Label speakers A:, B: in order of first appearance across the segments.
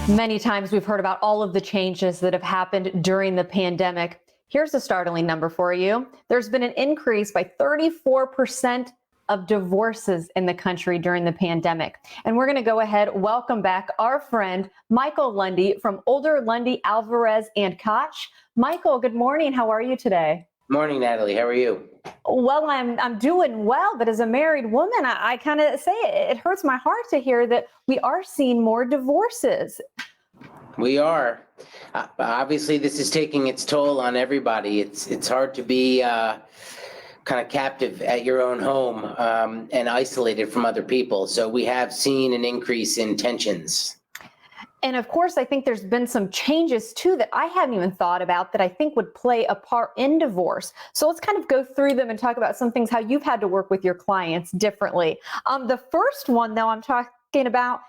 A: Many times we've heard about all of the changes that have happened during the pandemic. Here's a startling number for you. There's been an increase by 34% of divorces in the country during the pandemic. And we're going to go ahead, welcome back our friend Michael Lundy from Older Lundy, Alvarez, and Koch. Michael, good morning. How are you today?
B: Morning, Natalie. How are you?
A: Well, I'm doing well, but as a married woman, I kind of say it hurts my heart to hear that we are seeing more divorces.
B: We are. Obviously, this is taking its toll on everybody. It's hard to be kind of captive at your own home and isolated from other people. So we have seen an increase in tensions.
A: And of course, I think there's been some changes too that I hadn't even thought about that I think would play a part in divorce. So let's kind of go through them and talk about some things, how you've had to work with your clients differently. The first one, though, I'm talking about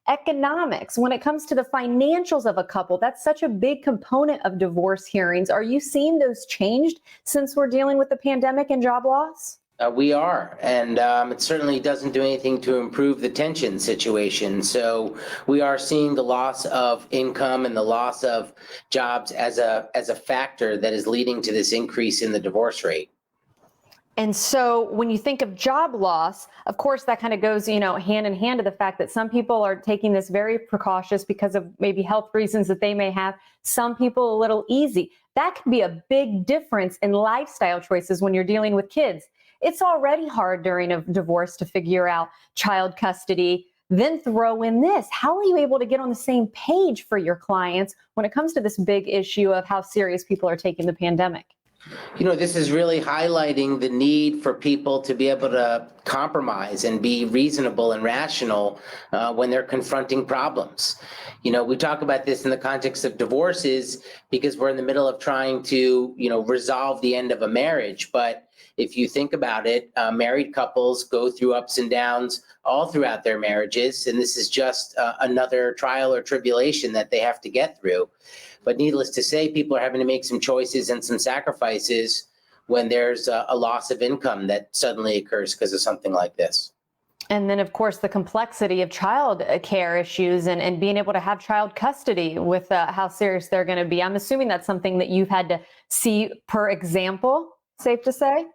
A: economics. When it comes to the financials of a couple, that's such a big component of divorce hearings. Are you seeing those changed since we're dealing with the pandemic and job loss?
B: We are, and it certainly doesn't do anything to improve the tension situation. So we are seeing the loss of income and the loss of jobs as a factor that is leading to this increase in the divorce rate.
A: And so when you think of job loss, of course, that kind of goes, hand in hand to the fact that some people are taking this very precautious because of maybe health reasons that they may have. Some people a little easy. That can be a big difference in lifestyle choices when you're dealing with kids. It's already hard during a divorce to figure out child custody, then throw in this. How are you able to get on the same page for your clients when it comes to this big issue of how serious people are taking the pandemic?
B: This is really highlighting the need for people to be able to compromise and be reasonable and rational when they're confronting problems. We talk about this in the context of divorces because we're in the middle of trying to, resolve the end of a marriage. But if you think about it, married couples go through ups and downs all throughout their marriages, and this is just another trial or tribulation that they have to get through. But needless to say, people are having to make some choices and some sacrifices when there's a loss of income that suddenly occurs because of something like this.
A: And then, of course, the complexity of child care issues and being able to have child custody with how serious they're going to be. I'm assuming that's something that you've had to see per example, safe to say?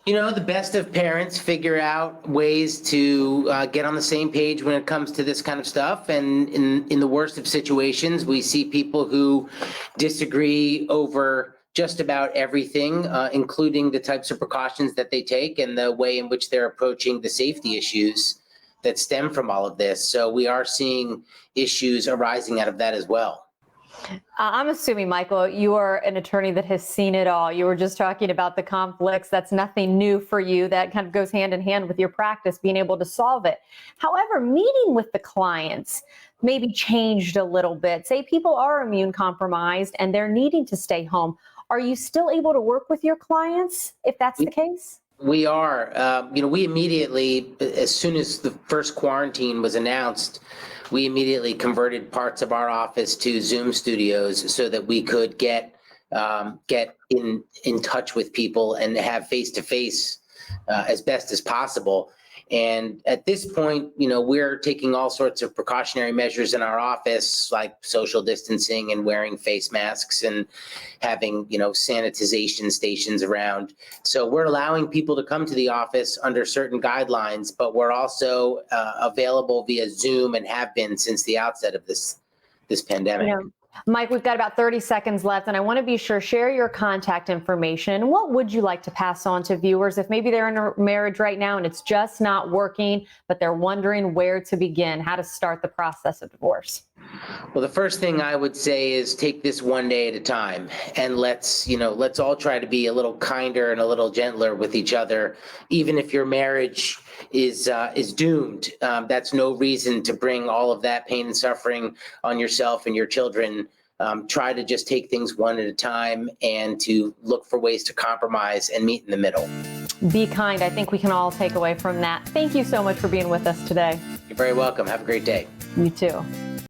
B: The best of parents figure out ways to get on the same page when it comes to this kind of stuff. And in the worst of situations, we see people who disagree over just about everything, including the types of precautions that they take and the way in which they're approaching the safety issues that stem from all of this. So we are seeing issues arising out of that as well.
A: I'm assuming, Michael, you are an attorney that has seen it all. You were just talking about the conflicts. That's nothing new for you. That kind of goes hand in hand with your practice, being able to solve it. However, meeting with the clients maybe changed a little bit. Say people are immune compromised and they're needing to stay home. Are you still able to work with your clients if that's the case?
B: We are. We immediately, as soon as the first quarantine was announced, we immediately converted parts of our office to Zoom studios so that we could get in touch with people and have face-to-face as best as possible. And at this point, we're taking all sorts of precautionary measures in our office, like social distancing and wearing face masks and having, sanitization stations around. So we're allowing people to come to the office under certain guidelines, but we're also available via Zoom and have been since the outset of this pandemic.
A: Mike, we've got about 30 seconds left, and I want to be sure, share your contact information. What would you like to pass on to viewers if maybe they're in a marriage right now and it's just not working, but they're wondering where to begin, how to start the process of divorce?
B: Well, the first thing I would say is take this one day at a time, and let's all try to be a little kinder and a little gentler with each other, even if your marriage is doomed. That's no reason to bring all of that pain and suffering on yourself and your children. Try to just take things one at a time and to look for ways to compromise and meet in the middle.
A: Be kind. I think we can all take away from that. Thank you so much for being with us today.
B: You're very welcome. Have a great day.
A: You too.